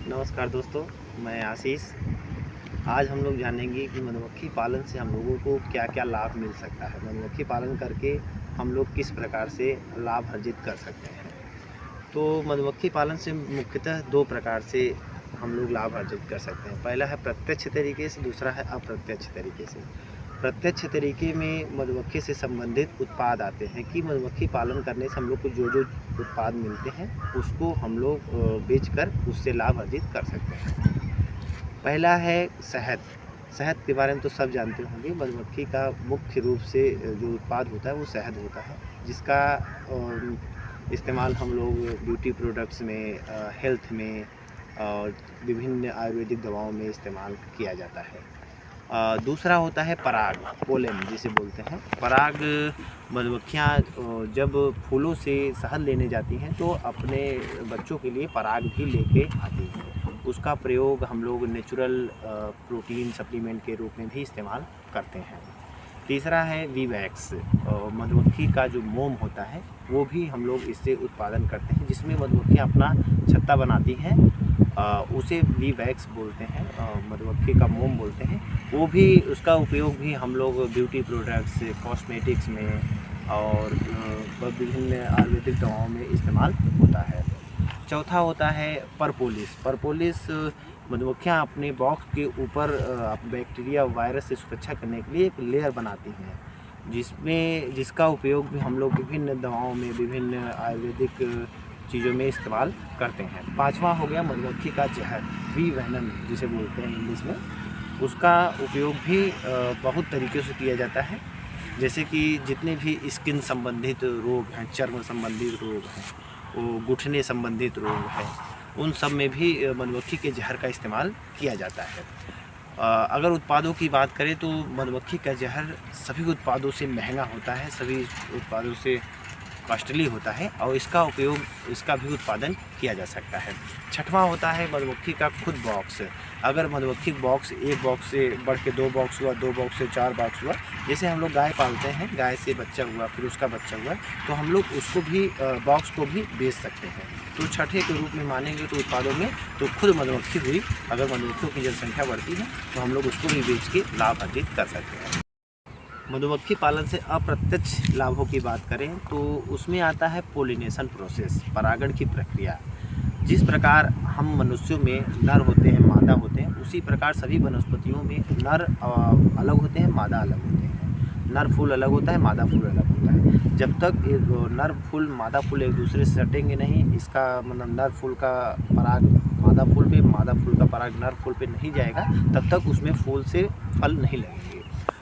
नमस्कार दोस्तों, मैं आशीष। आज हम लोग जानेंगे कि मधुमक्खी पालन से हम लोगों को क्या-क्या लाभ मिल सकता है। मधुमक्खी पालन करके हम लोग किस प्रकार से लाभ अर्जित कर सकते हैं। तो मधुमक्खी पालन से मुख्यतः 2 प्रकार से हम लोग लाभ अर्जित कर सकते हैं। पहला है प्रत्यक्ष तरीके से, दूसरा है अप्रत्यक्ष तरीके से। प्रत्यक्ष तरीके में मधुमक्खी से संबंधित उत्पाद आते हैं कि मधुमक्खी पालन करने से हम लोग को जो उत्पाद मिलते हैं उसको हम लोग बेचकर उससे लाभ अर्जित कर सकते हैं। पहला है शहद। शहद के बारे में तो सब जानते होंगे। मधुमक्खी का मुख्य रूप से जो उत्पाद होता है वो शहद होता है, जिसका इस्तेमाल हम लोग ब्यूटी प्रोडक्ट्स में, हेल्थ में और विभिन्न आयुर्वेदिक दवाओं में इस्तेमाल किया जाता है। दूसरा होता है पराग, पोलन जिसे बोलते हैं। पराग मधुमक्खियाँ जब फूलों से शहद लेने जाती हैं तो अपने बच्चों के लिए पराग भी लेके आती हैं। उसका प्रयोग हम लोग नेचुरल प्रोटीन सप्लीमेंट के रूप में भी इस्तेमाल करते हैं। तीसरा है वी वैक्स। मधुमक्खी का जो मोम होता है वो भी हम लोग इससे उत्पादन करते हैं, जिसमें मधुमक्खियाँ अपना छत्ता बनाती हैं। उसे वी वैक्स बोलते हैं, मधुमक्खी का मोम बोलते हैं। वो भी, उसका उपयोग भी हम लोग ब्यूटी प्रोडक्ट्स, कॉस्मेटिक्स में और विभिन्न आयुर्वेदिक दवाओं में इस्तेमाल होता है। चौथा होता है परपोलिस। परपोलिस मधुमक्खियाँ अपने बॉक्स के ऊपर बैक्टीरिया वायरस से सुरक्षा करने के लिए एक लेयर बनाती हैं, जिसका उपयोग भी हम लोग विभिन्न दवाओं में, विभिन्न आयुर्वेदिक चीज़ों में इस्तेमाल करते हैं। पाँचवा हो गया मधुमक्खी का जहर, बी वेनम जिसे बोलते हैं इंग्लिश में। उसका उपयोग भी बहुत तरीक़े से किया जाता है, जैसे कि जितने भी स्किन संबंधित रोग हैं, चर्म संबंधित रोग हैं, वो घुटने संबंधित रोग हैं, उन सब में भी मधुमक्खी के जहर का इस्तेमाल किया जाता है। अगर उत्पादों की बात करें तो मधुमक्खी का जहर सभी उत्पादों से महंगा होता है, सभी उत्पादों से कॉस्टली होता है और इसका भी उत्पादन किया जा सकता है। छठवां होता है मधुमक्खी का खुद बॉक्स। अगर मधुमक्खी बॉक्स, एक बॉक्स से बढ़ के 2 बॉक्स हुआ, 2 बॉक्स से 4 बॉक्स हुआ, जैसे हम लोग गाय पालते हैं, गाय से बच्चा हुआ, फिर उसका बच्चा हुआ, तो हम लोग उसको भी, बॉक्स को भी बेच सकते हैं। तो छठे के रूप में मानेंगे तो उत्पादों में तो खुद मधुमक्खी हुई। अगर मधुमक्खियों की जनसंख्या बढ़ती है तो हम लोग उसको भी बेच के लाभ अर्जित कर सकते हैं। मधुमक्खी पालन से अप्रत्यक्ष लाभों की बात करें तो उसमें आता है पोलिनेशन प्रोसेस, परागण की प्रक्रिया। जिस प्रकार हम मनुष्यों में नर होते हैं, मादा होते हैं, उसी प्रकार सभी वनस्पतियों में नर अलग होते हैं, मादा अलग होते हैं। नर फूल अलग होता है, मादा फूल अलग होता है। जब तक नर फूल मादा फूल एक दूसरे से सटेंगे नहीं, इसका मतलब नर फूल का पराग मादा फूल पे, मादा फूल का पराग नर फूल पे नहीं जाएगा, तब तक उसमें फूल से फल नहीं लगेंगे।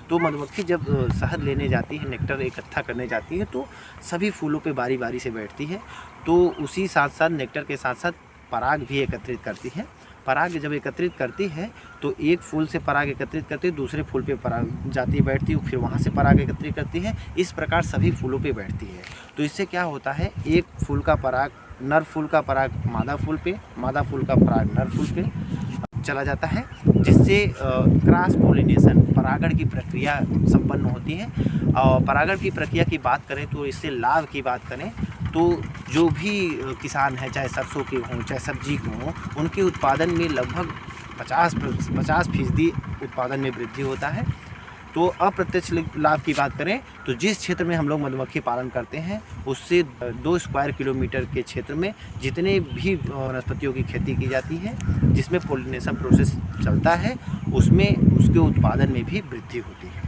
तो मधुमक्खी जब शहद लेने जाती है, नेक्टर इकट्ठा करने जाती है, तो सभी फूलों पे बारी बारी से बैठती है। तो उसी साथ साथ नेक्टर के साथ साथ पराग भी एकत्रित करती है। पराग जब एकत्रित करती है तो एक फूल से पराग एकत्रित करती है, दूसरे फूल पे पराग जाती है, बैठती है, फिर वहाँ से पराग एकत्रित करती है। इस प्रकार सभी फूलों पे बैठती है। तो इससे क्या होता है, एक फूल का पराग, नर फूल का पराग मादा फूल पे, मादा फूल का पराग नर फूल पे चला जाता है, जिससे क्रॉस पोलिनेशन, परागण की प्रक्रिया संपन्न होती है। और परागण की प्रक्रिया की बात करें तो इससे लाभ की बात करें तो जो भी किसान हैं, चाहे सरसों के हों, चाहे सब्जी के हों, उनके उत्पादन में लगभग 50% उत्पादन में वृद्धि होता है। तो अप्रत्यक्ष लाभ की बात करें तो जिस क्षेत्र में हम लोग मधुमक्खी पालन करते हैं उससे 2 स्क्वायर किलोमीटर के क्षेत्र में जितने भी वनस्पतियों की खेती की जाती है, जिसमें पोलिनेशन प्रोसेस चलता है, उसमें उसके उत्पादन में भी वृद्धि होती है।